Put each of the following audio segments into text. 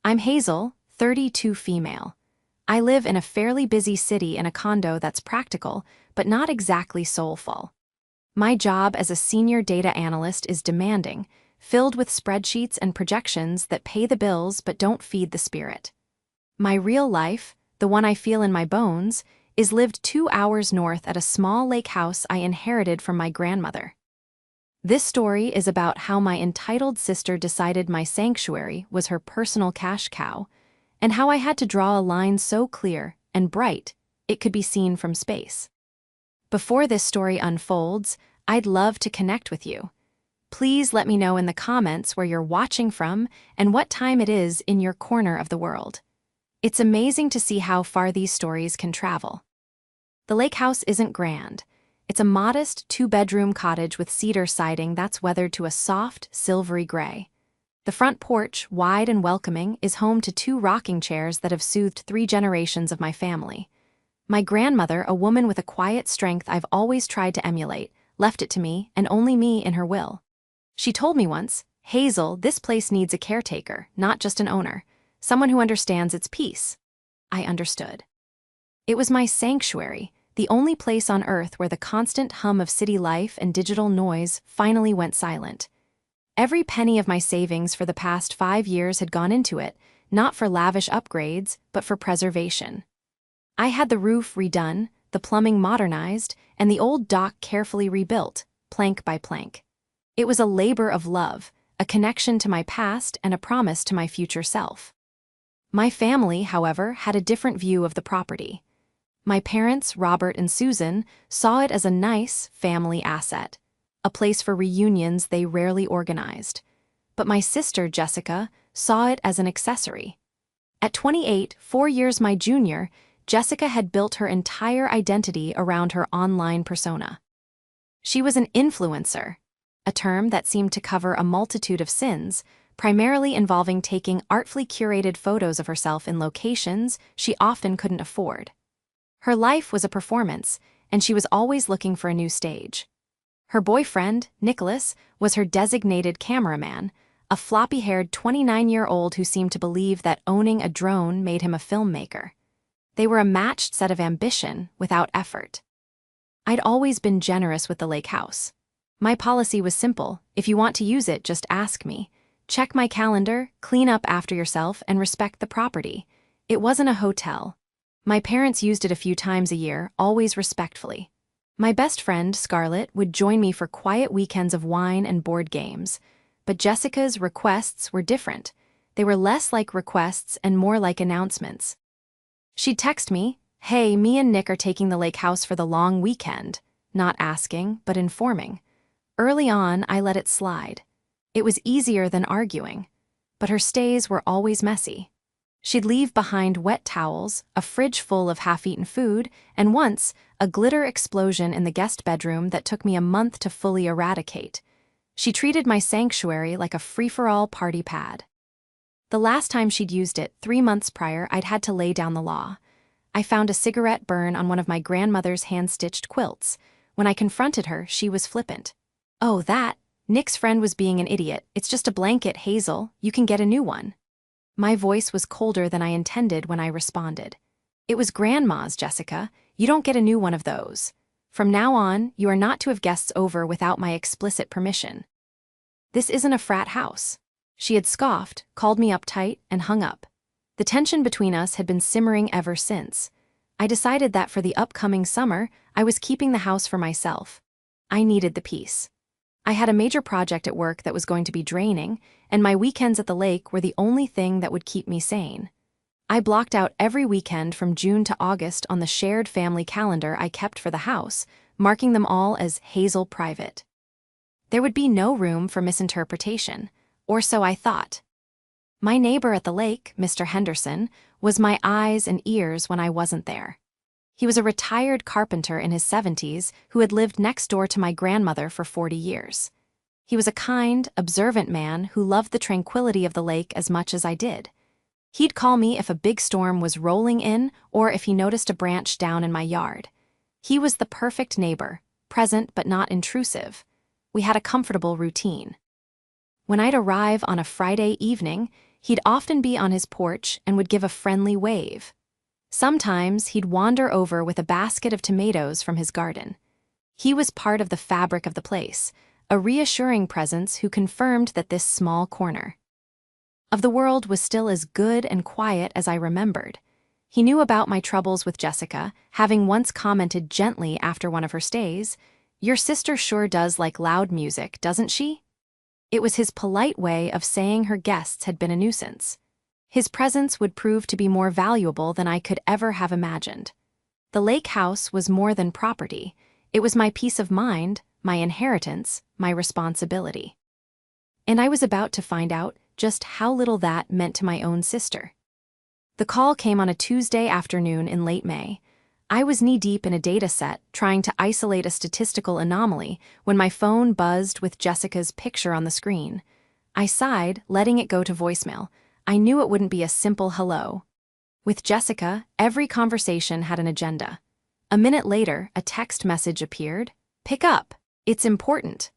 I'm Hazel, 32 female. I live in a fairly busy city in a condo that's practical, but not exactly soulful. My job as a senior data analyst is demanding, filled with spreadsheets and projections that pay the bills but don't feed the spirit. My real life, the one I feel in my bones, is lived 2 hours north at a small lake house I inherited from my grandmother. This story is about how my entitled sister decided my sanctuary was her personal cash cow, and how I had to draw a line so clear and bright it could be seen from space. Before this story unfolds, I'd love to connect with you. Please let me know in the comments where you're watching from and what time it is in your corner of the world. It's amazing to see how far these stories can travel. The lake house isn't grand. It's a modest 2-bedroom cottage with cedar siding that's weathered to a soft, silvery gray. The front porch, wide and welcoming, is home to 2 rocking chairs that have soothed 3 generations of my family. My grandmother, a woman with a quiet strength I've always tried to emulate, left it to me, and only me, in her will. She told me once, "Hazel, this place needs a caretaker, not just an owner. Someone who understands its peace." I understood. It was my sanctuary, the only place on earth where the constant hum of city life and digital noise finally went silent. Every penny of my savings for the past 5 years had gone into it, not for lavish upgrades, but for preservation. I had the roof redone, the plumbing modernized, and the old dock carefully rebuilt, plank by plank. It was a labor of love, a connection to my past and a promise to my future self. My family, however, had a different view of the property. My parents, Robert and Susan, saw it as a nice family asset, a place for reunions they rarely organized. But my sister, Jessica, saw it as an accessory. At 28, 4 years my junior, Jessica had built her entire identity around her online persona. She was an influencer, a term that seemed to cover a multitude of sins, primarily involving taking artfully curated photos of herself in locations she often couldn't afford. Her life was a performance, and she was always looking for a new stage. Her boyfriend, Nicholas, was her designated cameraman, a floppy-haired 29-year-old who seemed to believe that owning a drone made him a filmmaker. They were a matched set of ambition without effort. I'd always been generous with the lake house. My policy was simple: if you want to use it, just ask me. Check my calendar, clean up after yourself, and respect the property. It wasn't a hotel. My parents used it a few times a year, always respectfully. My best friend, Scarlett, would join me for quiet weekends of wine and board games. But Jessica's requests were different. They were less like requests and more like announcements. She'd text me, "Hey, me and Nick are taking the lake house for the long weekend." Not asking, but informing. Early on, I let it slide. It was easier than arguing. But her stays were always messy. She'd leave behind wet towels, a fridge full of half-eaten food, and once, a glitter explosion in the guest bedroom that took me a month to fully eradicate. She treated my sanctuary like a free-for-all party pad. The last time she'd used it, 3 months prior, I'd had to lay down the law. I found a cigarette burn on one of my grandmother's hand-stitched quilts. When I confronted her, she was flippant. "Oh, Nick's friend was being an idiot. It's just a blanket, Hazel. You can get a new one." My voice was colder than I intended when I responded. "It was Grandma's, Jessica. You don't get a new one of those. From now on, you are not to have guests over without my explicit permission." "This isn't a frat house." She had scoffed, called me uptight, and hung up. The tension between us had been simmering ever since. I decided that for the upcoming summer, I was keeping the house for myself. I needed the peace. I had a major project at work that was going to be draining, and my weekends at the lake were the only thing that would keep me sane. I blocked out every weekend from June to August on the shared family calendar I kept for the house, marking them all as Hazel Private. There would be no room for misinterpretation, or so I thought. My neighbor at the lake, Mr. Henderson, was my eyes and ears when I wasn't there. He was a retired carpenter in his 70s who had lived next door to my grandmother for 40 years. He was a kind, observant man who loved the tranquility of the lake as much as I did. He'd call me if a big storm was rolling in or if he noticed a branch down in my yard. He was the perfect neighbor, present but not intrusive. We had a comfortable routine. When I'd arrive on a Friday evening, He'd often be on his porch and would give a friendly wave. Sometimes he'd wander over with a basket of tomatoes from his garden. He was part of the fabric of the place, a reassuring presence who confirmed that this small corner of the world was still as good and quiet as I remembered. He knew about my troubles with Jessica, having once commented gently after one of her stays, "Your sister sure does like loud music, doesn't she?" It was his polite way of saying her guests had been a nuisance. His presence would prove to be more valuable than I could ever have imagined. The lake house was more than property. It was my peace of mind, my inheritance, my responsibility. And I was about to find out just how little that meant to my own sister. The call came on a Tuesday afternoon in late May. I was knee-deep in a data set, trying to isolate a statistical anomaly, when my phone buzzed with Jessica's picture on the screen. I sighed, letting it go to voicemail. I knew it wouldn't be a simple hello. With Jessica, every conversation had an agenda. A minute later, a text message appeared. "Pick up. It's important."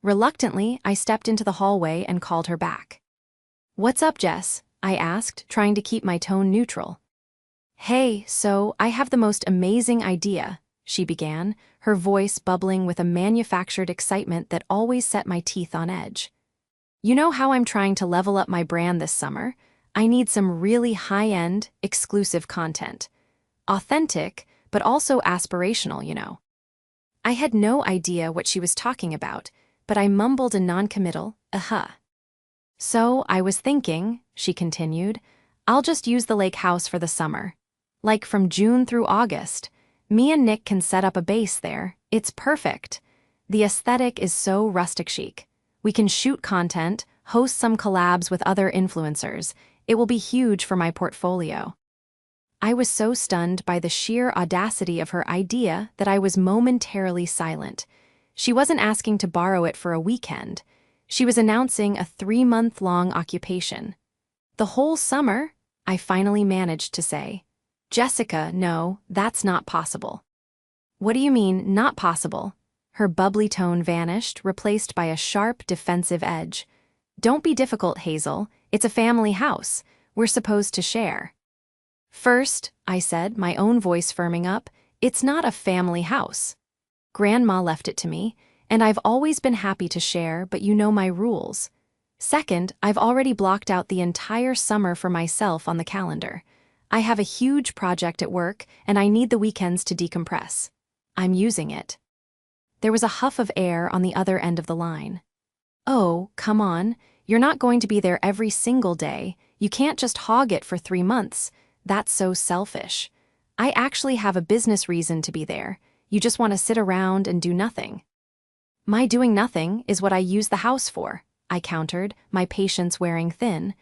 Reluctantly, I stepped into the hallway and called her back. "What's up, Jess?" I asked, trying to keep my tone neutral. "Hey, so I have the most amazing idea," she began, her voice bubbling with a manufactured excitement that always set my teeth on edge. "You know how I'm trying to level up my brand this summer? I need some really high-end, exclusive content. Authentic, but also aspirational, you know." I had no idea what she was talking about, but I mumbled a non-committal, "Uh-huh." "So, I was thinking," she continued, "I'll just use the lake house for the summer. Like from June through August. Me and Nick can set up a base there. It's perfect. The aesthetic is so rustic chic. We can shoot content, host some collabs with other influencers. It will be huge for my portfolio." I was so stunned by the sheer audacity of her idea that I was momentarily silent. She wasn't asking to borrow it for a weekend. She was announcing a 3-month-long occupation. "The whole summer?" I finally managed to say. "Jessica, no, that's not possible." "What do you mean, not possible?" Her bubbly tone vanished, replaced by a sharp, defensive edge. "Don't be difficult, Hazel. It's a family house. We're supposed to share." "First," I said, my own voice firming up, "it's not a family house. Grandma left it to me, and I've always been happy to share, but you know my rules. Second, I've already blocked out the entire summer for myself on the calendar. I have a huge project at work, and I need the weekends to decompress. I'm using it." There was a huff of air on the other end of the line. "Oh, come on. You're not going to be there every single day. You can't just hog it for 3 months. That's so selfish. I actually have a business reason to be there. You just want to sit around and do nothing." "My doing nothing is what I use the house for," I countered, my patience wearing thin.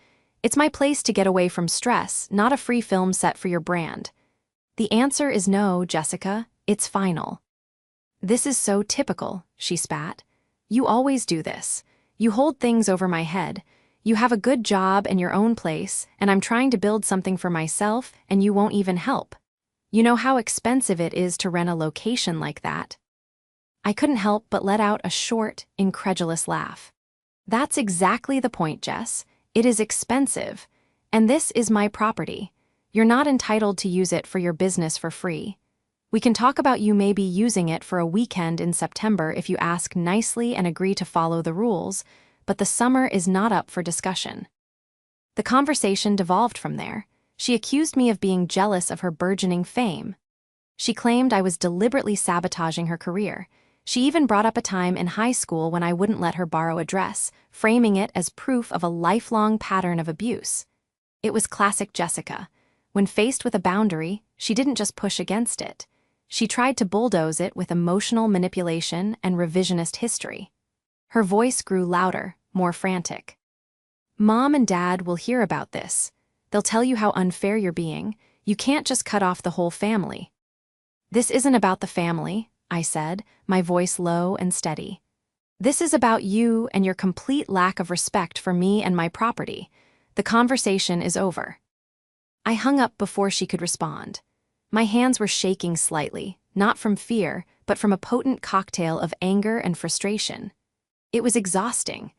"It's my place to get away from stress, not a free film set for your brand." "The answer is no, Jessica. It's final." "This is so typical," she spat. "You always do this. You hold things over my head. You have a good job and your own place, and I'm trying to build something for myself, and you won't even help. You know how expensive it is to rent a location like that." I couldn't help but let out a short, incredulous laugh. "That's exactly the point, Jess. It is expensive. And this is my property. You're not entitled to use it for your business for free. We can talk about you maybe using it for a weekend in September if you ask nicely and agree to follow the rules, but the summer is not up for discussion." The conversation devolved from there. She accused me of being jealous of her burgeoning fame. She claimed I was deliberately sabotaging her career. She even brought up a time in high school when I wouldn't let her borrow a dress, framing it as proof of a lifelong pattern of abuse. It was classic Jessica. When faced with a boundary, she didn't just push against it. She tried to bulldoze it with emotional manipulation and revisionist history. Her voice grew louder, more frantic. "Mom and Dad will hear about this. They'll tell you how unfair you're being. You can't just cut off the whole family." "This isn't about the family," I said, my voice low and steady. "This is about you and your complete lack of respect for me and my property. The conversation is over." I hung up before she could respond. My hands were shaking slightly, not from fear, but from a potent cocktail of anger and frustration. It was exhausting.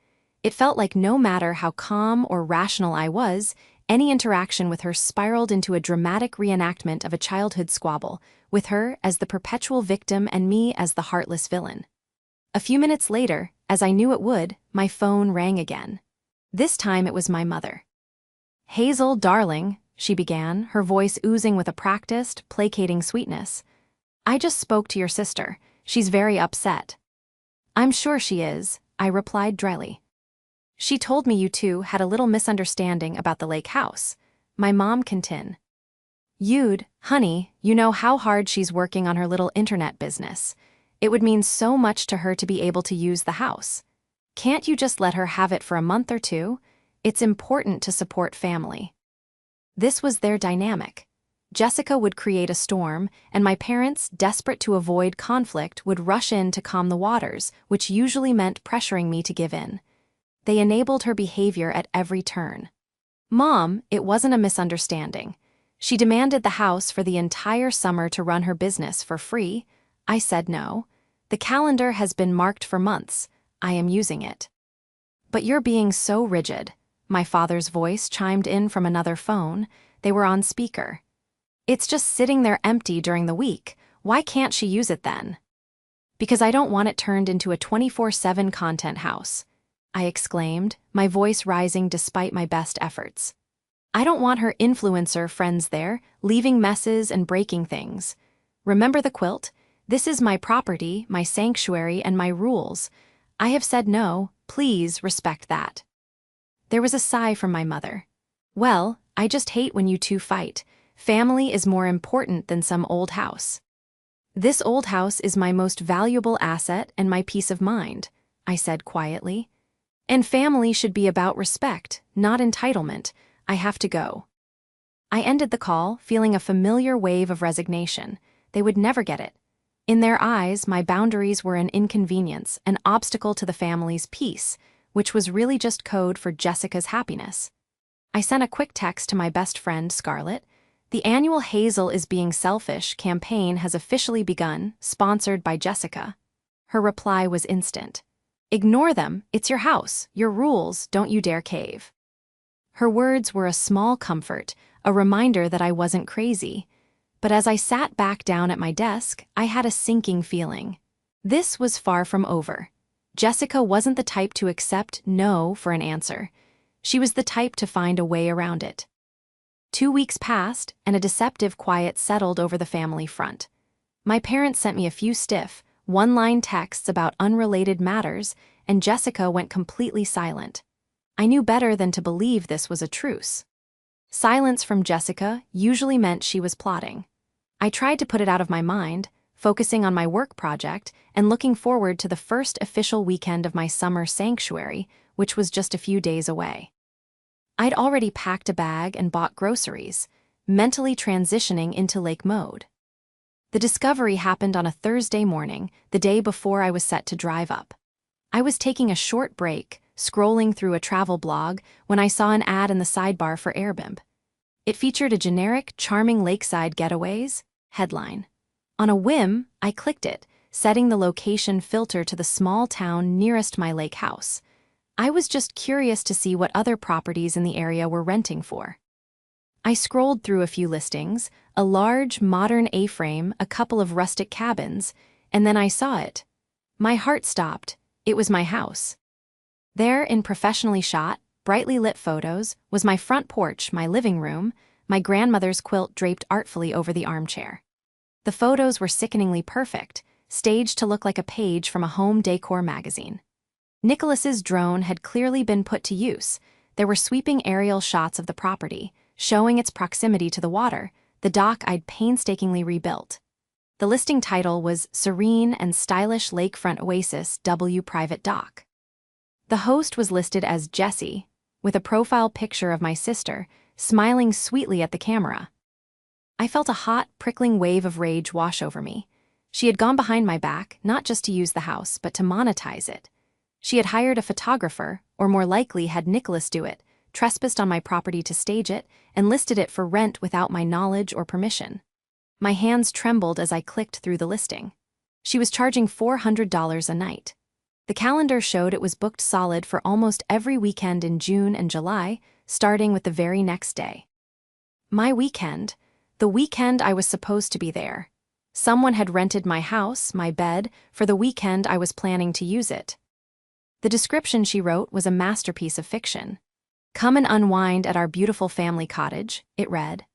It felt like no matter how calm or rational I was, any interaction with her spiraled into a dramatic reenactment of a childhood squabble, with her as the perpetual victim and me as the heartless villain. A few minutes later, as I knew it would, my phone rang again. This time it was my mother. "Hazel, darling," she began, her voice oozing with a practiced, placating sweetness. "I just spoke to your sister. She's very upset." "I'm sure she is," I replied dryly. "She told me you two had a little misunderstanding about the lake house," my mom continued. "Honey, you know how hard she's working on her little internet business. It would mean so much to her to be able to use the house. Can't you just let her have it for a month or two? It's important to support family." This was their dynamic. Jessica would create a storm, and my parents, desperate to avoid conflict, would rush in to calm the waters, which usually meant pressuring me to give in. They enabled her behavior at every turn. "Mom, it wasn't a misunderstanding. She demanded the house for the entire summer to run her business for free. I said no. The calendar has been marked for months. I am using it." "But you're being so rigid." My father's voice chimed in from another phone. They were on speaker. "It's just sitting there empty during the week. Why can't she use it then?" "Because I don't want it turned into a 24/7 content house," I exclaimed, my voice rising despite my best efforts. "I don't want her influencer friends there, leaving messes and breaking things. Remember the quilt? This is my property, my sanctuary, and my rules. I have said no. Please respect that." There was a sigh from my mother. "Well, I just hate when you two fight. Family is more important than some old house." "This old house is my most valuable asset and my peace of mind," I said quietly. "And family should be about respect, not entitlement. I have to go." I ended the call, feeling a familiar wave of resignation. They would never get it. In their eyes, my boundaries were an inconvenience, an obstacle to the family's peace, which was really just code for Jessica's happiness. I sent a quick text to my best friend, Scarlett. "The annual Hazel is Being Selfish campaign has officially begun, sponsored by Jessica." Her reply was instant. "Ignore them, it's your house, your rules, don't you dare cave." Her words were a small comfort, a reminder that I wasn't crazy. But as I sat back down at my desk, I had a sinking feeling. This was far from over. Jessica wasn't the type to accept no for an answer. She was the type to find a way around it. 2 weeks passed, and a deceptive quiet settled over the family front. My parents sent me a few stiff, one-line texts about unrelated matters, and Jessica went completely silent. I knew better than to believe this was a truce. Silence from Jessica usually meant she was plotting. I tried to put it out of my mind, focusing on my work project and looking forward to the first official weekend of my summer sanctuary, which was just a few days away. I'd already packed a bag and bought groceries, mentally transitioning into lake mode. The discovery happened on a Thursday morning, the day before I was set to drive up. I was taking a short break, scrolling through a travel blog, when I saw an ad in the sidebar for Airbnb. It featured a generic, charming lakeside getaways headline. On a whim, I clicked it, setting the location filter to the small town nearest my lake house. I was just curious to see what other properties in the area were renting for. I scrolled through a few listings, a large, modern A-frame, a couple of rustic cabins, and then I saw it. My heart stopped. It was my house. There, in professionally shot, brightly lit photos, was my front porch, my living room, my grandmother's quilt draped artfully over the armchair. The photos were sickeningly perfect, staged to look like a page from a home decor magazine. Nicholas's drone had clearly been put to use. There were sweeping aerial shots of the property, showing its proximity to the water, the dock I'd painstakingly rebuilt. The listing title was Serene and Stylish Lakefront Oasis W Private Dock. The host was listed as Jessie, with a profile picture of my sister, smiling sweetly at the camera. I felt a hot, prickling wave of rage wash over me. She had gone behind my back, not just to use the house, but to monetize it. She had hired a photographer, or more likely had Nicholas do it, trespassed on my property to stage it, and listed it for rent without my knowledge or permission. My hands trembled as I clicked through the listing. She was charging $400 a night. The calendar showed it was booked solid for almost every weekend in June and July, starting with the very next day. My weekend. The weekend I was supposed to be there. Someone had rented my house, my bed, for the weekend I was planning to use it. The description she wrote was a masterpiece of fiction. "Come and unwind at our beautiful family cottage," it read.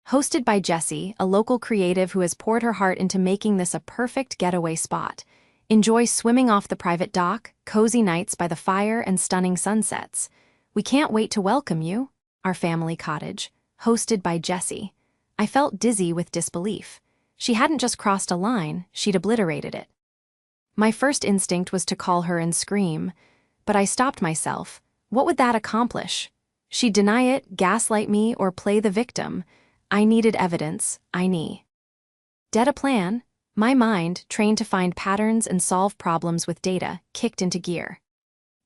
Hosted by Jessie, a local creative who has poured her heart into making this a perfect getaway spot. Enjoy swimming off the private dock, cozy nights by the fire, and stunning sunsets. We can't wait to welcome you, our family cottage. Hosted by Jessie. I felt dizzy with disbelief. She hadn't just crossed a line, she'd obliterated it. My first instinct was to call her and scream, but I stopped myself. What would that accomplish? She'd deny it, gaslight me, or play the victim. I needed evidence, Dead a plan. My mind, trained to find patterns and solve problems with data, kicked into gear.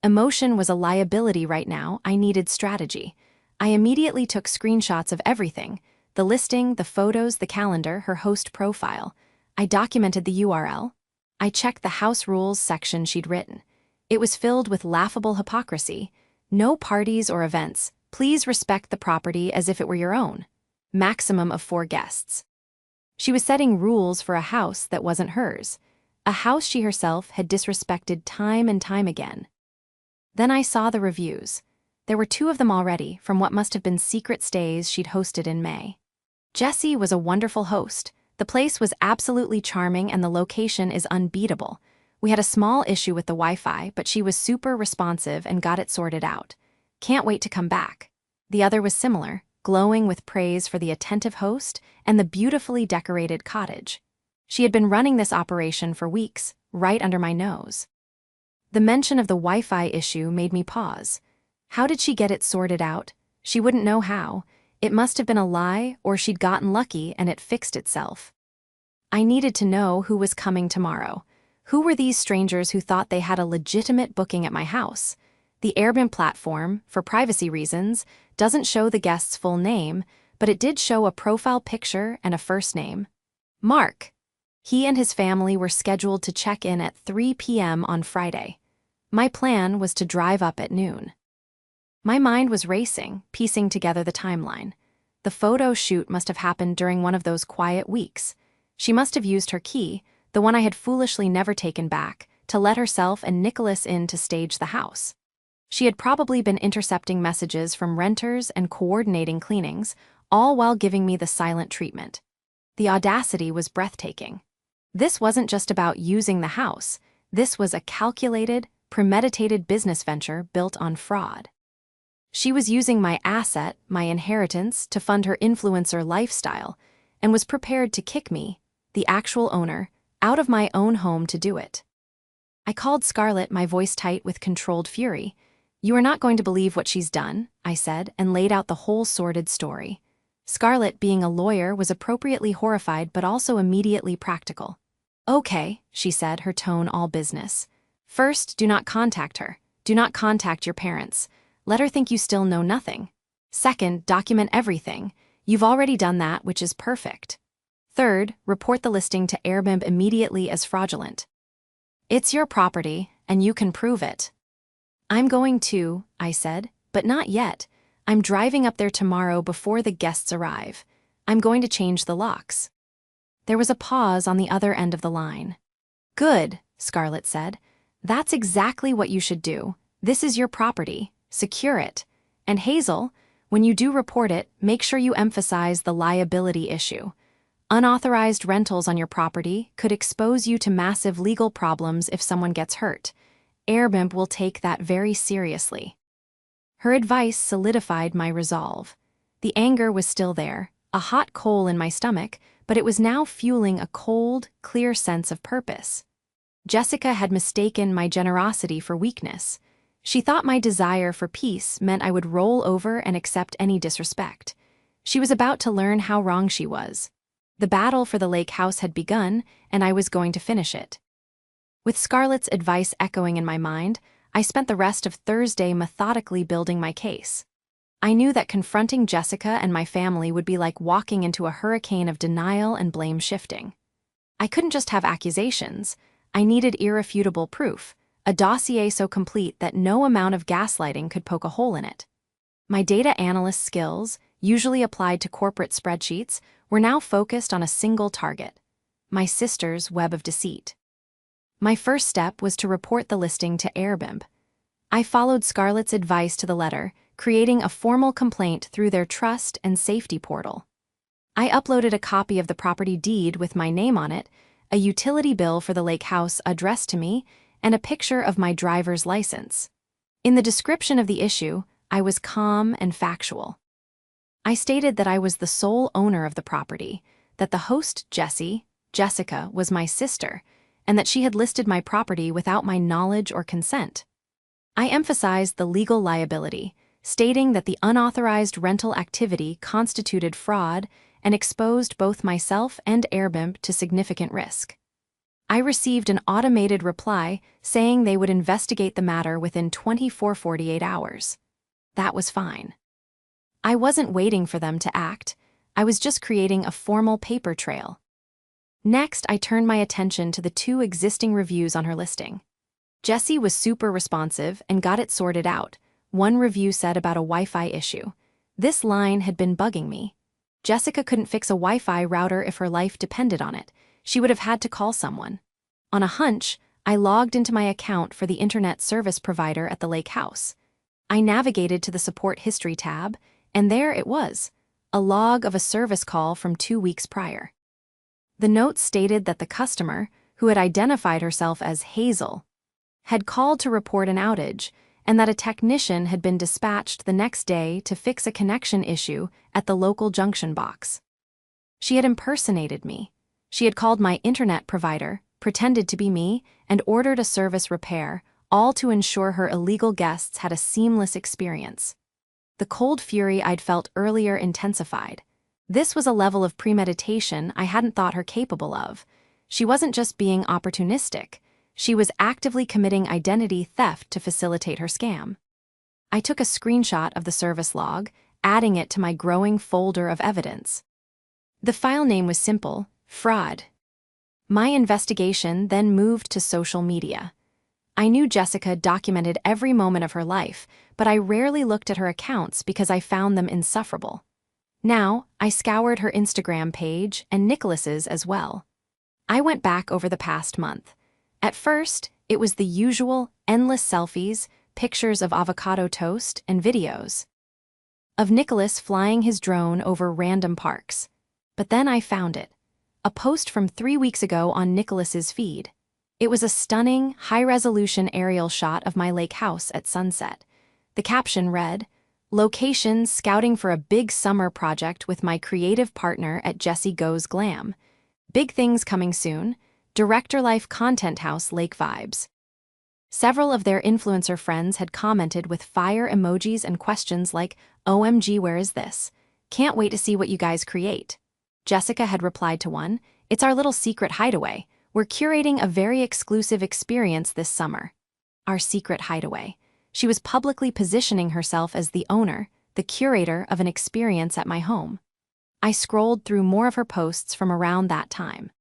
Emotion was a liability right now, I needed strategy. I immediately took screenshots of everything: the listing, the photos, the calendar, her host profile. I documented the URL. I checked the house rules section she'd written. It was filled with laughable hypocrisy. No parties or events. Please respect the property as if it were your own. Maximum of 4 guests. She was setting rules for a house that wasn't hers. A house she herself had disrespected time and time again. Then I saw the reviews. There were 2 of them already, from what must have been secret stays she'd hosted in May. Jessie was a wonderful host. The place was absolutely charming and the location is unbeatable. We had a small issue with the Wi-Fi, but she was super responsive and got it sorted out. Can't wait to come back. The other was similar, glowing with praise for the attentive host and the beautifully decorated cottage. She had been running this operation for weeks, right under my nose. The mention of the Wi-Fi issue made me pause. How did she get it sorted out? She wouldn't know how. It must have been a lie, or she'd gotten lucky and it fixed itself. I needed to know who was coming tomorrow. Who were these strangers who thought they had a legitimate booking at my house? The Airbnb platform, for privacy reasons, doesn't show the guest's full name, but it did show a profile picture and a first name. Mark. He and his family were scheduled to check in at 3 p.m. on Friday. My plan was to drive up at noon. My mind was racing, piecing together the timeline. The photo shoot must have happened during one of those quiet weeks. She must have used her key, the one I had foolishly never taken back, to let herself and Nicholas in to stage the house. She had probably been intercepting messages from renters and coordinating cleanings, all while giving me the silent treatment. The audacity was breathtaking. This wasn't just about using the house. This was a calculated, premeditated business venture built on fraud. She was using my asset, my inheritance, to fund her influencer lifestyle, and was prepared to kick me, the actual owner, out of my own home to do it. I called Scarlett, my voice tight with controlled fury. "You are not going to believe what she's done," I said, and laid out the whole sordid story. Scarlett, being a lawyer, was appropriately horrified but also immediately practical. "Okay," she said, her tone all business. "First, do not contact her. Do not contact your parents. Let her think you still know nothing. Second, document everything. You've already done that, which is perfect. Third, report the listing to Airbnb immediately as fraudulent. It's your property, and you can prove it." "I'm going to," I said, "but not yet. I'm driving up there tomorrow before the guests arrive. I'm going to change the locks." There was a pause on the other end of the line. "Good," Scarlett said. "That's exactly what you should do. This is your property. Secure it. And Hazel, when you do report it, make sure you emphasize the liability issue. Unauthorized rentals on your property could expose you to massive legal problems if someone gets hurt. Airbnb will take that very seriously." Her advice solidified my resolve. The anger was still there, a hot coal in my stomach, but it was now fueling a cold, clear sense of purpose. Jessica had mistaken my generosity for weakness. She thought my desire for peace meant I would roll over and accept any disrespect. She was about to learn how wrong she was. The battle for the lake house had begun, and I was going to finish it. With Scarlett's advice echoing in my mind, I spent the rest of Thursday methodically building my case. I knew that confronting Jessica and my family would be like walking into a hurricane of denial and blame shifting. I couldn't just have accusations. I needed irrefutable proof, a dossier so complete that no amount of gaslighting could poke a hole in it. My data analyst skills, usually applied to corporate spreadsheets, were now focused on a single target: my sister's web of deceit. My first step was to report the listing to Airbnb. I followed Scarlett's advice to the letter, creating a formal complaint through their trust and safety portal. I uploaded a copy of the property deed with my name on it, a utility bill for the lake house addressed to me, and a picture of my driver's license. In the description of the issue, I was calm and factual. I stated that I was the sole owner of the property, that the host, Jessica, was my sister, and that she had listed my property without my knowledge or consent. I emphasized the legal liability, stating that the unauthorized rental activity constituted fraud and exposed both myself and Airbnb to significant risk. I received an automated reply saying they would investigate the matter within 48 hours. That was fine. I wasn't waiting for them to act. I was just creating a formal paper trail. Next, I turned my attention to the 2 existing reviews on her listing. Jessie was super responsive and got it sorted out. One review said about a Wi-Fi issue. This line had been bugging me. Jessica couldn't fix a Wi-Fi router if her life depended on it. She would have had to call someone. On a hunch, I logged into my account for the internet service provider at the lake house. I navigated to the support history tab, and there it was, a log of a service call from 2 weeks prior. The note stated that the customer, who had identified herself as Hazel, had called to report an outage, and that a technician had been dispatched the next day to fix a connection issue at the local junction box. She had impersonated me. She had called my internet provider, pretended to be me, and ordered a service repair, all to ensure her illegal guests had a seamless experience. The cold fury I'd felt earlier intensified. This was a level of premeditation I hadn't thought her capable of. She wasn't just being opportunistic. She was actively committing identity theft to facilitate her scam. I took a screenshot of the service log, adding it to my growing folder of evidence. The file name was simple: fraud. My investigation then moved to social media. I knew Jessica documented every moment of her life, but I rarely looked at her accounts because I found them insufferable. Now, I scoured her Instagram page and Nicholas's as well. I went back over the past month. At first, it was the usual endless selfies, pictures of avocado toast, and videos of Nicholas flying his drone over random parks. But then I found it. A post from 3 weeks ago on Nicholas's feed. It was a stunning, high-resolution aerial shot of my lake house at sunset. The caption read, "Locations scouting for a big summer project with my creative partner at Jessie Goes Glam. Big things coming soon. Director Life Content House Lake Vibes." Several of their influencer friends had commented with fire emojis and questions like, "OMG, where is this? Can't wait to see what you guys create." Jessica had replied to one, "It's our little secret hideaway. We're curating a very exclusive experience this summer." Our secret hideaway. She was publicly positioning herself as the owner, the curator of an experience at my home. I scrolled through more of her posts from around that time.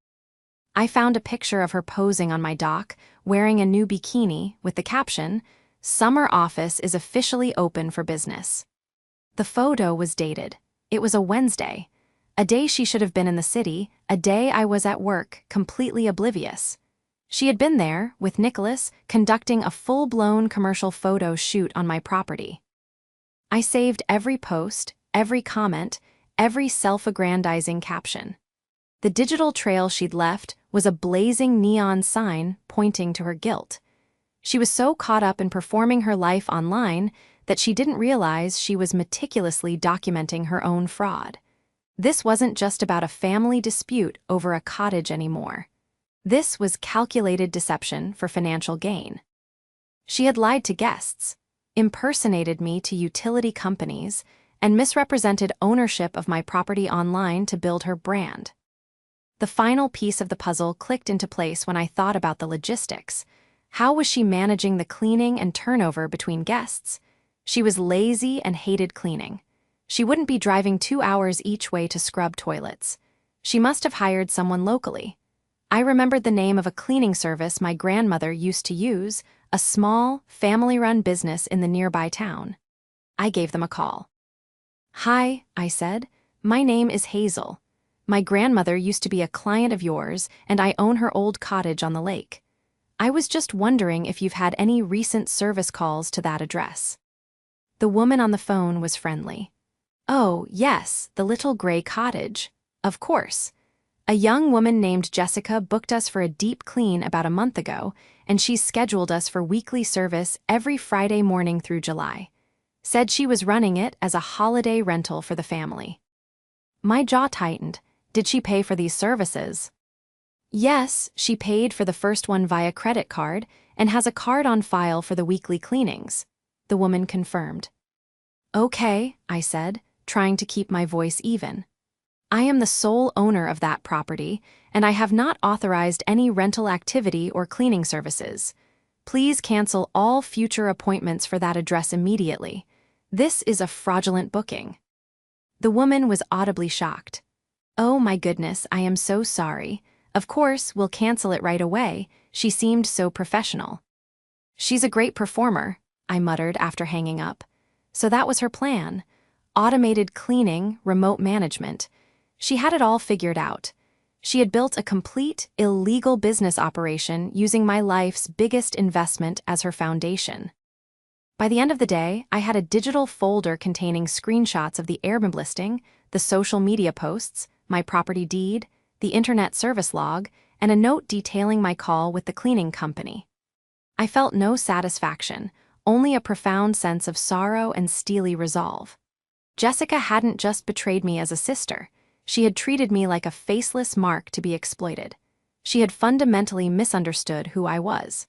I found a picture of her posing on my dock, wearing a new bikini with the caption, "Summer office is officially open for business." The photo was dated. It was a Wednesday, a day she should have been in the city, a day I was at work, completely oblivious. She had been there, with Nicholas, conducting a full-blown commercial photo shoot on my property. I saved every post, every comment, every self-aggrandizing caption. The digital trail she'd left was a blazing neon sign pointing to her guilt. She was so caught up in performing her life online that she didn't realize she was meticulously documenting her own fraud. This wasn't just about a family dispute over a cottage anymore. This was calculated deception for financial gain. She had lied to guests, impersonated me to utility companies, and misrepresented ownership of my property online to build her brand. The final piece of the puzzle clicked into place when I thought about the logistics. How was she managing the cleaning and turnover between guests? She was lazy and hated cleaning. She wouldn't be driving 2 hours each way to scrub toilets. She must have hired someone locally. I remembered the name of a cleaning service my grandmother used to use, a small, family-run business in the nearby town. I gave them a call. "Hi," I said. "My name is Hazel. My grandmother used to be a client of yours, and I own her old cottage on the lake. I was just wondering if you've had any recent service calls to that address." The woman on the phone was friendly. "Oh, yes, the little gray cottage. Of course. A young woman named Jessica booked us for a deep clean about a month ago, and she's scheduled us for weekly service every Friday morning through July. Said she was running it as a holiday rental for the family." My jaw tightened. Did she pay for these services? "Yes, she paid for the first one via credit card and has a card on file for the weekly cleanings," the woman confirmed. "Okay," I said, trying to keep my voice even. "I am the sole owner of that property, and I have not authorized any rental activity or cleaning services. Please cancel all future appointments for that address immediately. This is a fraudulent booking." The woman was audibly shocked. "Oh my goodness, I am so sorry. Of course, we'll cancel it right away." She seemed so professional. "She's a great performer," I muttered after hanging up. So that was her plan. Automated cleaning, remote management. She had it all figured out. She had built a complete, illegal business operation using my life's biggest investment as her foundation. By the end of the day, I had a digital folder containing screenshots of the Airbnb listing, the social media posts, my property deed, the internet service log, and a note detailing my call with the cleaning company. I felt no satisfaction, only a profound sense of sorrow and steely resolve. Jessica hadn't just betrayed me as a sister. She had treated me like a faceless mark to be exploited. She had fundamentally misunderstood who I was.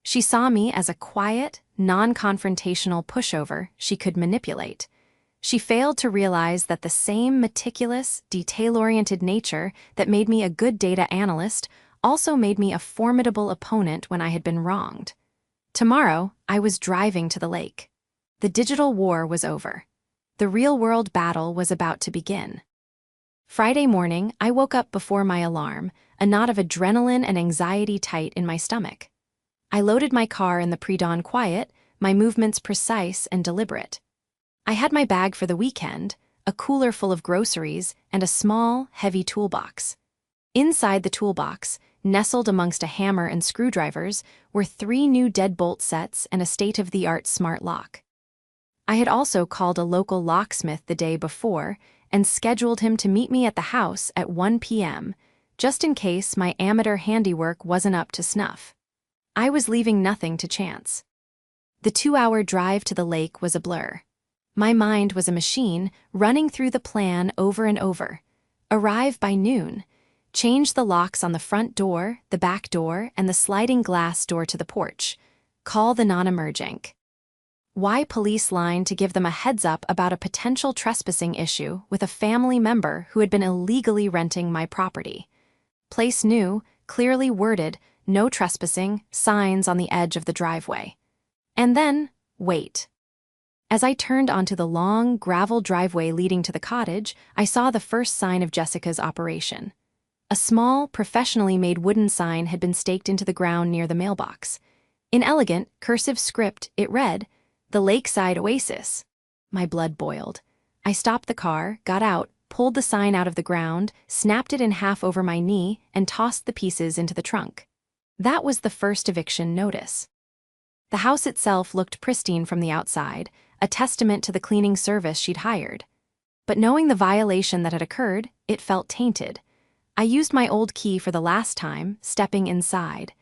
She saw me as a quiet, non-confrontational pushover she could manipulate. She failed to realize that the same meticulous, detail-oriented nature that made me a good data analyst also made me a formidable opponent when I had been wronged. Tomorrow, I was driving to the lake. The digital war was over. The real-world battle was about to begin. Friday morning, I woke up before my alarm, a knot of adrenaline and anxiety tight in my stomach. I loaded my car in the pre-dawn quiet, my movements precise and deliberate. I had my bag for the weekend, a cooler full of groceries, and a small, heavy toolbox. Inside the toolbox, nestled amongst a hammer and screwdrivers, were 3 new deadbolt sets and a state-of-the-art smart lock. I had also called a local locksmith the day before and scheduled him to meet me at the house at 1 p.m., just in case my amateur handiwork wasn't up to snuff. I was leaving nothing to chance. The 2-hour drive to the lake was a blur. My mind was a machine running through the plan over and over. Arrive by noon. Change the locks on the front door, the back door, and the sliding glass door to the porch. Call the non-emergent. Why police line to give them a heads up about a potential trespassing issue with a family member who had been illegally renting my property? Place new, clearly worded, no trespassing, signs on the edge of the driveway. And then, wait. As I turned onto the long, gravel driveway leading to the cottage, I saw the first sign of Jessica's operation. A small, professionally made wooden sign had been staked into the ground near the mailbox. In elegant, cursive script, it read, "The Lakeside Oasis." My blood boiled. I stopped the car, got out, pulled the sign out of the ground, snapped it in half over my knee, and tossed the pieces into the trunk. That was the first eviction notice. The house itself looked pristine from the outside, a testament to the cleaning service she'd hired. But knowing the violation that had occurred, it felt tainted. I used my old key for the last time, stepping inside.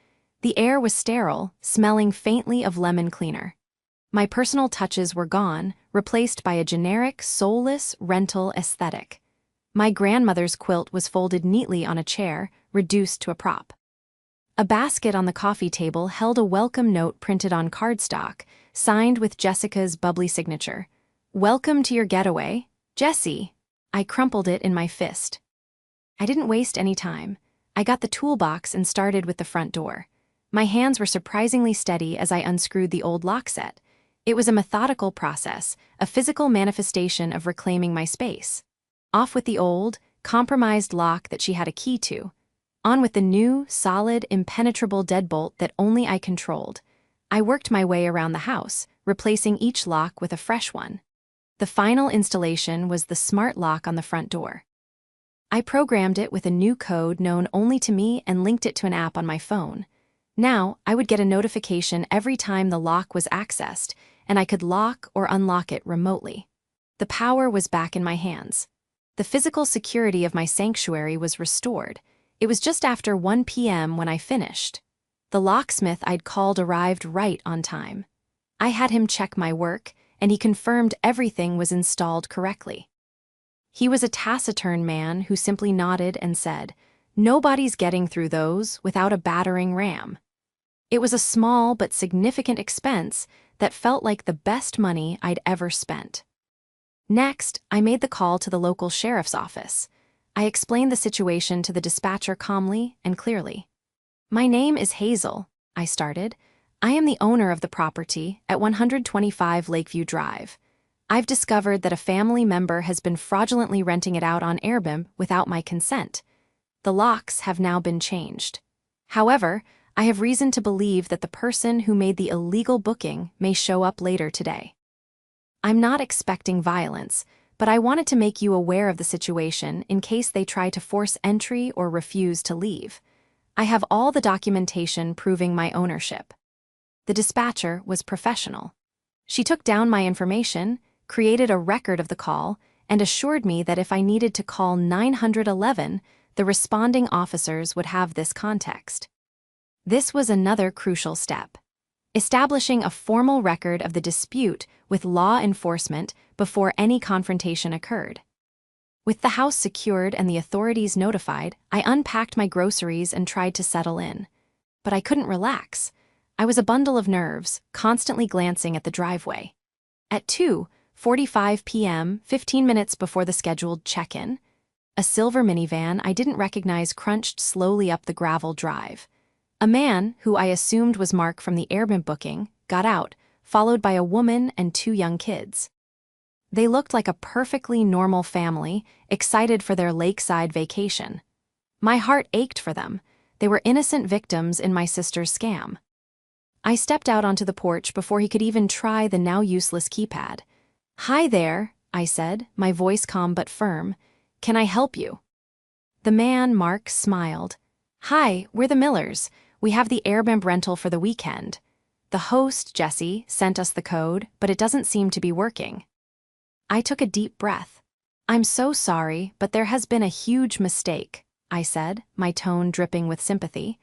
The air was sterile, smelling faintly of lemon cleaner. My personal touches were gone, replaced by a generic, soulless rental aesthetic. My grandmother's quilt was folded neatly on a chair, reduced to a prop. A basket on the coffee table held a welcome note printed on cardstock, signed with Jessica's bubbly signature. "Welcome to your getaway, Jessie." I crumpled it in my fist. I didn't waste any time. I got the toolbox and started with the front door. My hands were surprisingly steady as I unscrewed the old lock set. It was a methodical process, a physical manifestation of reclaiming my space. Off with the old, compromised lock that she had a key to. On with the new, solid, impenetrable deadbolt that only I controlled. I worked my way around the house, replacing each lock with a fresh one. The final installation was the smart lock on the front door. I programmed it with a new code known only to me and linked it to an app on my phone. Now, I would get a notification every time the lock was accessed, and I could lock or unlock it remotely. The power was back in my hands. The physical security of my sanctuary was restored. It was just after 1 p.m. when I finished. The locksmith I'd called arrived right on time. I had him check my work, and he confirmed everything was installed correctly. He was a taciturn man who simply nodded and said, "Nobody's getting through those without a battering ram." It was a small but significant expense that felt like the best money I'd ever spent. Next, I made the call to the local sheriff's office. I explained the situation to the dispatcher calmly and clearly. "My name is Hazel," I started. "I am the owner of the property at 125 Lakeview Drive. I've discovered that a family member has been fraudulently renting it out on Airbnb without my consent. The locks have now been changed. However, I have reason to believe that the person who made the illegal booking may show up later today. I'm not expecting violence, but I wanted to make you aware of the situation in case they try to force entry or refuse to leave. I have all the documentation proving my ownership." The dispatcher was professional. She took down my information, created a record of the call, and assured me that if I needed to call 911, the responding officers would have this context. This was another crucial step: establishing a formal record of the dispute with law enforcement before any confrontation occurred. With the house secured and the authorities notified, I unpacked my groceries and tried to settle in. But I couldn't relax. I was a bundle of nerves, constantly glancing at the driveway. At 2:45 p.m., 15 minutes before the scheduled check-in, a silver minivan I didn't recognize crunched slowly up the gravel drive. A man, who I assumed was Mark from the Airbnb booking, got out, followed by a woman and 2 young kids. They looked like a perfectly normal family, excited for their lakeside vacation. My heart ached for them. They were innocent victims in my sister's scam. I stepped out onto the porch before he could even try the now useless keypad. "Hi there," I said, my voice calm but firm. "Can I help you?" The man, Mark, smiled. "Hi, we're the Millers. We have the Airbnb rental for the weekend. The host, Jesse, sent us the code, but it doesn't seem to be working." I took a deep breath. "I'm so sorry, but there has been a huge mistake," I said, my tone dripping with sympathy.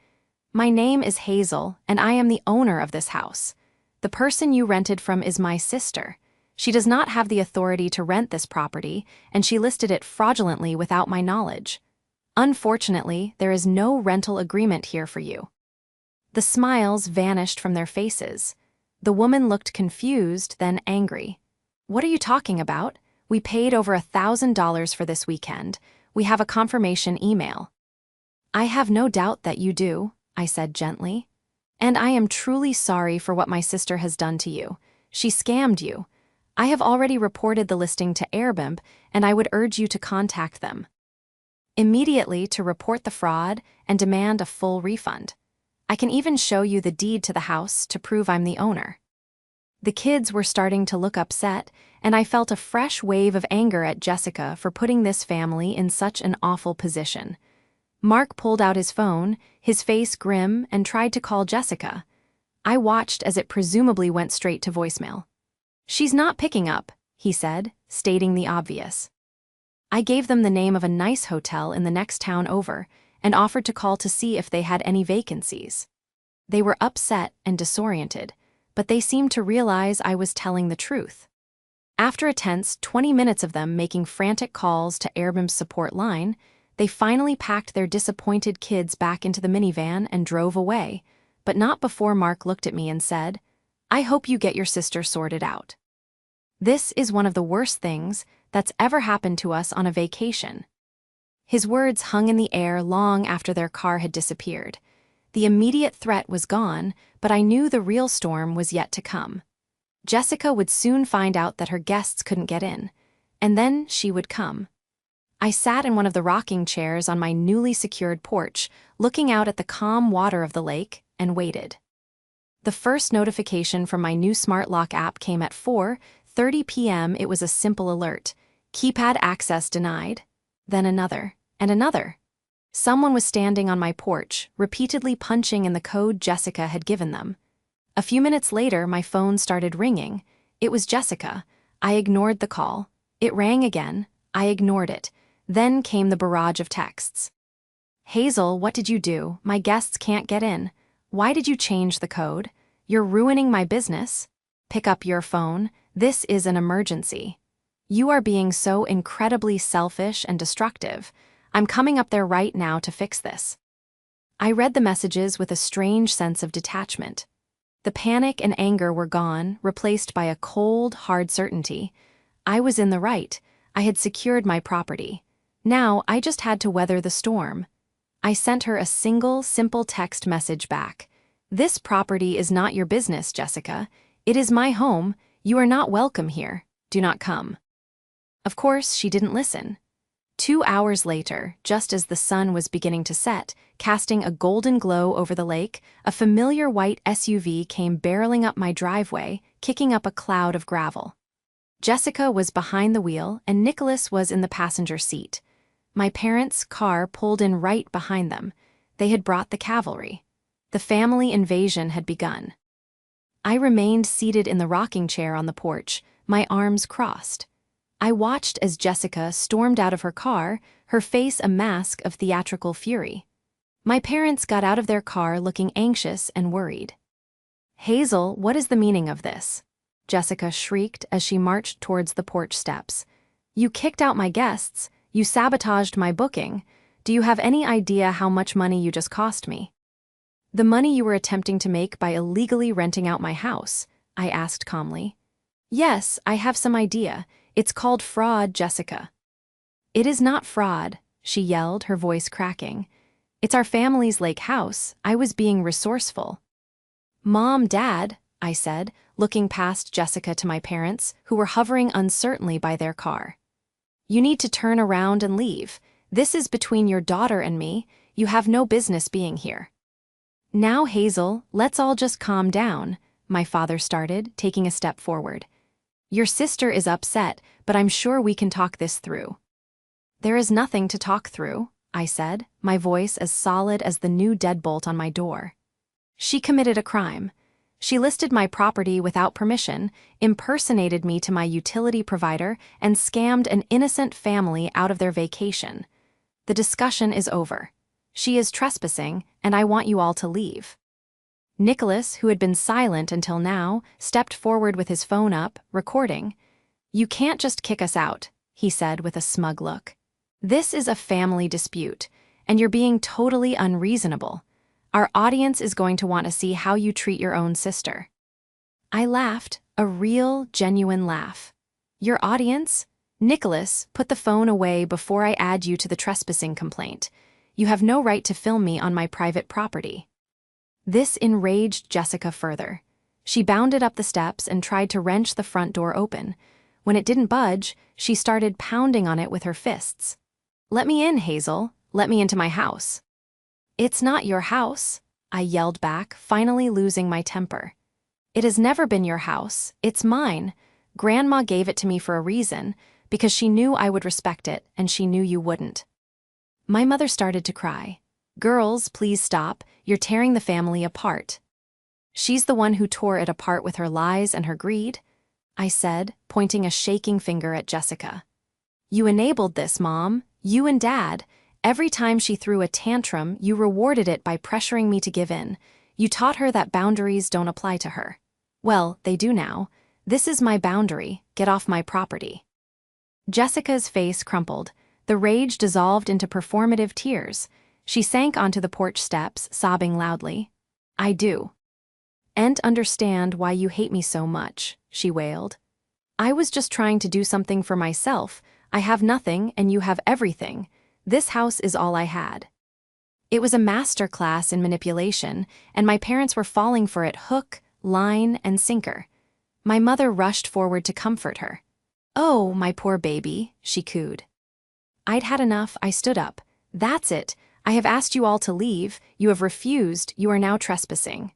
"My name is Hazel, and I am the owner of this house. The person you rented from is my sister. She does not have the authority to rent this property, and she listed it fraudulently without my knowledge. Unfortunately, there is no rental agreement here for you." The smiles vanished from their faces. The woman looked confused, then angry. "What are you talking about? We paid over $1,000 for this weekend. We have a confirmation email." "I have no doubt that you do," I said gently. "And I am truly sorry for what my sister has done to you. She scammed you. I have already reported the listing to Airbnb, and I would urge you to contact them immediately to report the fraud and demand a full refund. I can even show you the deed to the house to prove I'm the owner." The kids were starting to look upset, and I felt a fresh wave of anger at Jessica for putting this family in such an awful position. Mark pulled out his phone, his face grim, and tried to call Jessica. I watched as it presumably went straight to voicemail. "She's not picking up," he said, stating the obvious. I gave them the name of a nice hotel in the next town over and offered to call to see if they had any vacancies. They were upset and disoriented, but they seemed to realize I was telling the truth. After a tense 20 minutes of them making frantic calls to Airbnb's support line, they finally packed their disappointed kids back into the minivan and drove away, but not before Mark looked at me and said, "I hope you get your sister sorted out. This is one of the worst things that's ever happened to us on a vacation." His words hung in the air long after their car had disappeared. The immediate threat was gone, but I knew the real storm was yet to come. Jessica would soon find out that her guests couldn't get in, and then she would come. I sat in one of the rocking chairs on my newly secured porch, looking out at the calm water of the lake, and waited. The first notification from my new smart lock app came at 4:30 p.m. It was a simple alert. Keypad access denied. Then another, and another. Someone was standing on my porch, repeatedly punching in the code Jessica had given them. A few minutes later, my phone started ringing. It was Jessica. I ignored the call. It rang again. I ignored it. Then came the barrage of texts. Hazel, what did you do? My guests can't get in. Why did you change the code? You're ruining my business. Pick up your phone. This is an emergency. You are being so incredibly selfish and destructive. I'm coming up there right now to fix this. I read the messages with a strange sense of detachment. The panic and anger were gone, replaced by a cold, hard certainty. I was in the right. I had secured my property. Now I just had to weather the storm. I sent her a single, simple text message back. This property is not your business, Jessica. It is my home. You are not welcome here. Do not come. Of course, she didn't listen. 2 hours later, just as the sun was beginning to set, casting a golden glow over the lake, a familiar white SUV came barreling up my driveway, kicking up a cloud of gravel. Jessica was behind the wheel, and Nicholas was in the passenger seat. My parents' car pulled in right behind them. They had brought the cavalry. The family invasion had begun. I remained seated in the rocking chair on the porch, my arms crossed. I watched as Jessica stormed out of her car, her face a mask of theatrical fury. My parents got out of their car looking anxious and worried. Hazel, what is the meaning of this? Jessica shrieked as she marched towards the porch steps. You kicked out my guests. You sabotaged my booking. Do you have any idea how much money you just cost me? The money you were attempting to make by illegally renting out my house, I asked calmly. Yes, I have some idea. It's called fraud, Jessica. It is not fraud, she yelled, her voice cracking. It's our family's lake house. I was being resourceful. Mom, Dad, I said, looking past Jessica to my parents, who were hovering uncertainly by their car. You need to turn around and leave. This is between your daughter and me. You have no business being here. Now, Hazel, let's all just calm down, my father started, taking a step forward. Your sister is upset, but I'm sure we can talk this through. There is nothing to talk through, I said, my voice as solid as the new deadbolt on my door. She committed a crime. She listed my property without permission, impersonated me to my utility provider, and scammed an innocent family out of their vacation. The discussion is over. She is trespassing, and I want you all to leave. Nicholas, who had been silent until now, stepped forward with his phone up, recording. You can't just kick us out, he said with a smug look. This is a family dispute, and you're being totally unreasonable. Our audience is going to want to see how you treat your own sister. I laughed, a real, genuine laugh. Your audience? Nicholas, put the phone away before I add you to the trespassing complaint. You have no right to film me on my private property. This enraged Jessica further. She bounded up the steps and tried to wrench the front door open. When it didn't budge, she started pounding on it with her fists. Let me in, Hazel. Let me into my house. It's not your house, I yelled back, finally losing my temper. It has never been your house. It's mine. Grandma gave it to me for a reason, because she knew I would respect it, and she knew you wouldn't. My mother started to cry. Girls, please stop. You're tearing the family apart. She's the one who tore it apart with her lies and her greed, I said, pointing a shaking finger at Jessica. You enabled this, Mom. You and Dad. Every time she threw a tantrum, you rewarded it by pressuring me to give in. You taught her that boundaries don't apply to her. Well, they do now. This is my boundary. Get off my property. Jessica's face crumpled. The rage dissolved into performative tears. She sank onto the porch steps, sobbing loudly. I do. And understand why you hate me so much, she wailed. I was just trying to do something for myself. I have nothing, and you have everything. This house is all I had. It was a master class in manipulation, and my parents were falling for it hook, line, and sinker. My mother rushed forward to comfort her. Oh, my poor baby, she cooed. I'd had enough. I stood up. That's it. I have asked you all to leave. You have refused. You are now trespassing.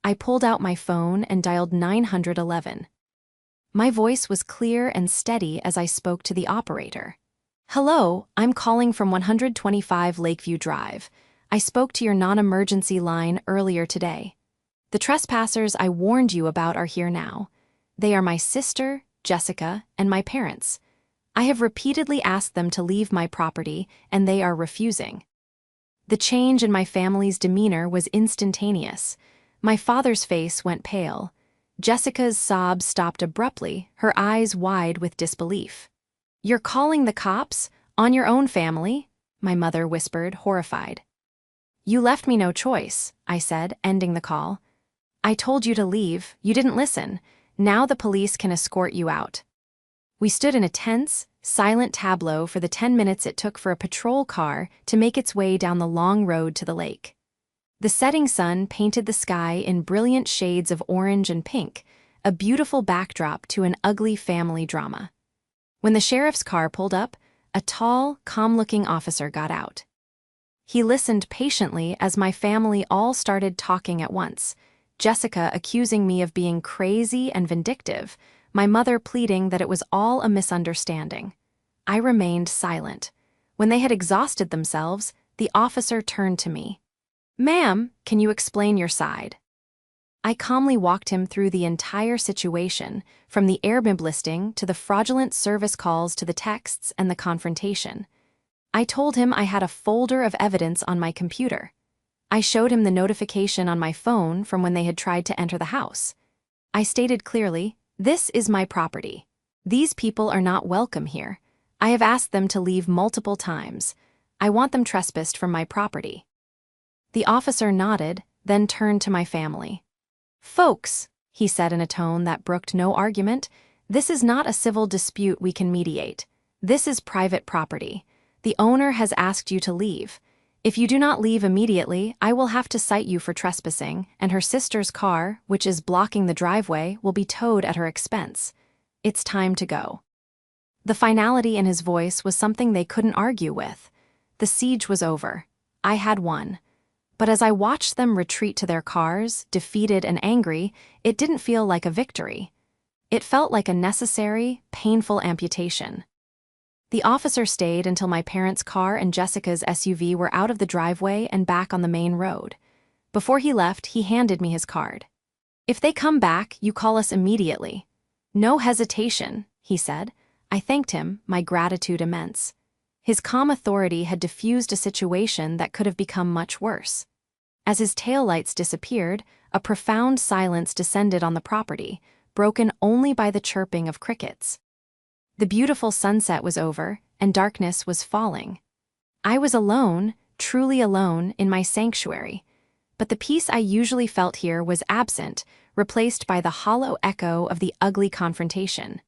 I pulled out my phone and dialed 911. My voice was clear and steady as I spoke to the operator. "Hello, I'm calling from 125 Lakeview Drive. I spoke to your non-emergency line earlier today. The trespassers I warned you about are here now. They are my sister, Jessica, and my parents. I have repeatedly asked them to leave my property, and they are refusing." The change in my family's demeanor was instantaneous. My father's face went pale. Jessica's sobs stopped abruptly, her eyes wide with disbelief. "You're calling the cops? On your own family?" my mother whispered, horrified. "You left me no choice," I said, ending the call. "I told you to leave. You didn't listen. Now the police can escort you out." We stood in a tense, silent tableau for the 10 minutes it took for a patrol car to make its way down the long road to the lake. The setting sun painted the sky in brilliant shades of orange and pink, a beautiful backdrop to an ugly family drama. When the sheriff's car pulled up, a tall, calm-looking officer got out. He listened patiently as my family all started talking at once, Jessica accusing me of being crazy and vindictive, my mother pleading that it was all a misunderstanding. I remained silent. When they had exhausted themselves, the officer turned to me. "Ma'am, can you explain your side?" I calmly walked him through the entire situation, from the Airbnb listing to the fraudulent service calls to the texts and the confrontation. I told him I had a folder of evidence on my computer. I showed him the notification on my phone from when they had tried to enter the house. I stated clearly, "This is my property. These people are not welcome here. I have asked them to leave multiple times. I want them trespassed from my property." The officer nodded, then turned to my family. "Folks," he said in a tone that brooked no argument, "this is not a civil dispute we can mediate. This is private property. The owner has asked you to leave. If you do not leave immediately, I will have to cite you for trespassing, and her sister's car, which is blocking the driveway, will be towed at her expense. It's time to go." The finality in his voice was something they couldn't argue with. The siege was over. I had won. But as I watched them retreat to their cars, defeated and angry, it didn't feel like a victory. It felt like a necessary, painful amputation. The officer stayed until my parents' car and Jessica's SUV were out of the driveway and back on the main road. Before he left, he handed me his card. "If they come back, you call us immediately." "No hesitation," he said. I thanked him, my gratitude immense. His calm authority had diffused a situation that could have become much worse. As his taillights disappeared, a profound silence descended on the property, broken only by the chirping of crickets. The beautiful sunset was over, and darkness was falling. I was alone, truly alone, in my sanctuary. But the peace I usually felt here was absent, replaced by the hollow echo of the ugly confrontation.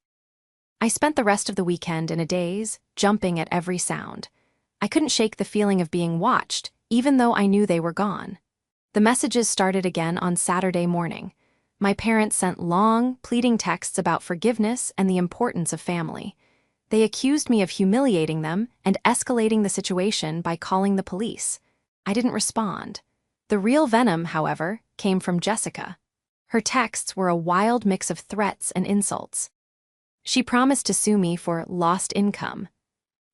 I spent the rest of the weekend in a daze, jumping at every sound. I couldn't shake the feeling of being watched, even though I knew they were gone. The messages started again on Saturday morning. My parents sent long, pleading texts about forgiveness and the importance of family. They accused me of humiliating them and escalating the situation by calling the police. I didn't respond. The real venom, however, came from Jessica. Her texts were a wild mix of threats and insults. She promised to sue me for lost income.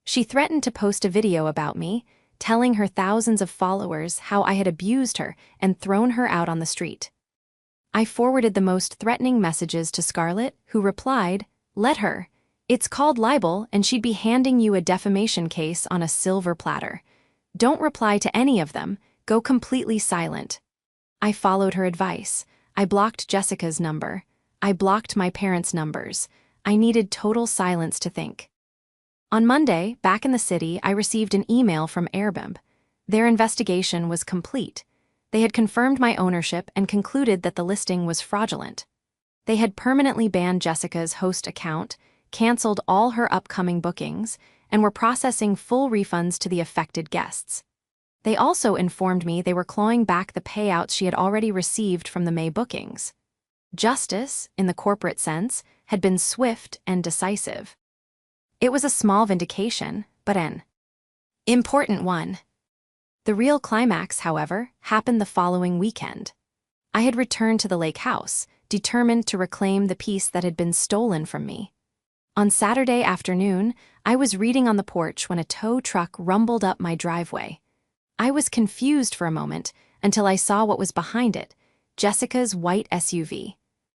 She threatened to post a video about me, telling her thousands of followers how I had abused her and thrown her out on the street. I forwarded the most threatening messages to Scarlett, who replied, "Let her. It's called libel, and she'd be handing you a defamation case on a silver platter. Don't reply to any of them. Go completely silent." I followed her advice. I blocked Jessica's number. I blocked my parents' numbers. I needed total silence to think. On Monday, back in the city, I received an email from Airbnb. Their investigation was complete. They had confirmed my ownership and concluded that the listing was fraudulent. They had permanently banned Jessica's host account, canceled all her upcoming bookings, and were processing full refunds to the affected guests. They also informed me they were clawing back the payouts she had already received from the May bookings. Justice, in the corporate sense, had been swift and decisive. It was a small vindication, but an important one. The real climax, however, happened the following weekend. I had returned to the lake house, determined to reclaim the peace that had been stolen from me. On Saturday afternoon, I was reading on the porch when a tow truck rumbled up my driveway. I was confused for a moment until I saw what was behind it: Jessica's white SUV.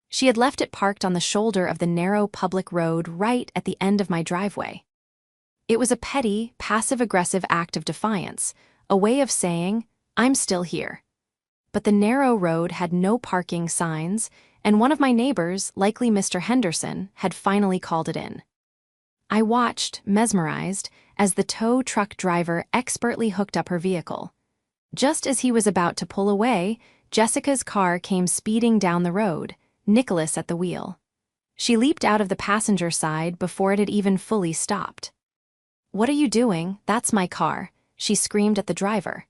She had left it parked on the shoulder of the narrow public road right at the end of my driveway. It was a petty, passive-aggressive act of defiance, a way of saying, "I'm still here." But the narrow road had no parking signs, and one of my neighbors, likely Mr. Henderson, had finally called it in. I watched, mesmerized, as the tow truck driver expertly hooked up her vehicle. Just as he was about to pull away, Jessica's car came speeding down the road, Nicholas at the wheel. She leaped out of the passenger side before it had even fully stopped. "What are you doing? That's my car," she screamed at the driver.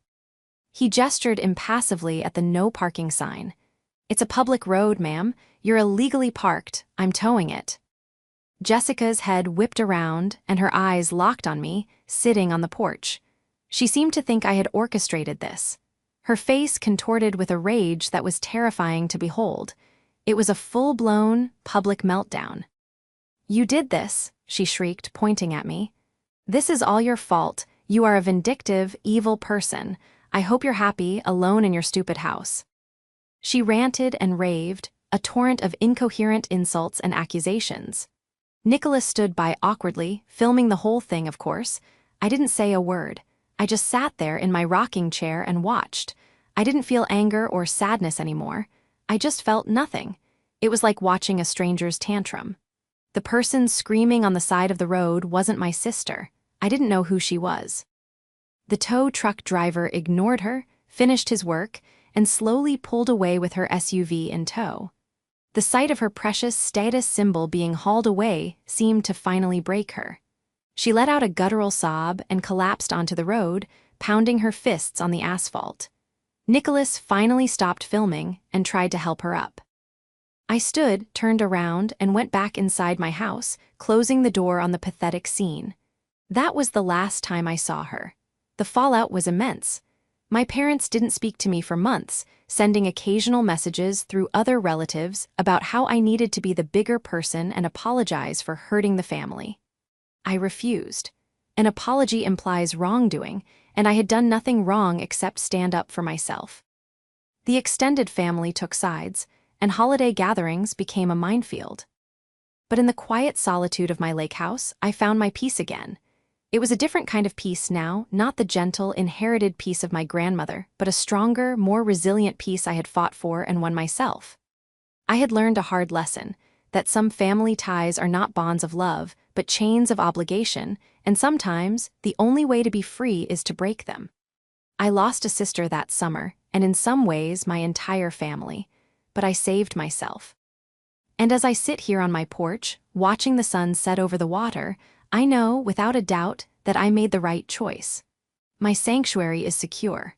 He gestured impassively at the no parking sign. "It's a public road, ma'am. You're illegally parked. I'm towing it." Jessica's head whipped around, and her eyes locked on me, sitting on the porch. She seemed to think I had orchestrated this. Her face contorted with a rage that was terrifying to behold. It was a full-blown, public meltdown. "You did this," she shrieked, pointing at me. "This is all your fault. You are a vindictive, evil person. I hope you're happy, alone in your stupid house." She ranted and raved, a torrent of incoherent insults and accusations. Nicholas stood by awkwardly, filming the whole thing, of course. I didn't say a word. I just sat there in my rocking chair and watched. I didn't feel anger or sadness anymore. I just felt nothing. It was like watching a stranger's tantrum. The person screaming on the side of the road wasn't my sister. I didn't know who she was. The tow truck driver ignored her, finished his work, and slowly pulled away with her SUV in tow. The sight of her precious status symbol being hauled away seemed to finally break her. She let out a guttural sob and collapsed onto the road, pounding her fists on the asphalt. Nicholas finally stopped filming and tried to help her up. I stood, turned around, and went back inside my house, closing the door on the pathetic scene. That was the last time I saw her. The fallout was immense. My parents didn't speak to me for months, sending occasional messages through other relatives about how I needed to be the bigger person and apologize for hurting the family. I refused. An apology implies wrongdoing, and I had done nothing wrong except stand up for myself. The extended family took sides, and holiday gatherings became a minefield. But in the quiet solitude of my lake house, I found my peace again. It was a different kind of peace now, not the gentle, inherited peace of my grandmother, but a stronger, more resilient peace I had fought for and won myself. I had learned a hard lesson, that some family ties are not bonds of love, but chains of obligation, and sometimes the only way to be free is to break them. I lost a sister that summer, and in some ways my entire family, but I saved myself. And as I sit here on my porch, watching the sun set over the water, I know, without a doubt, that I made the right choice. My sanctuary is secure.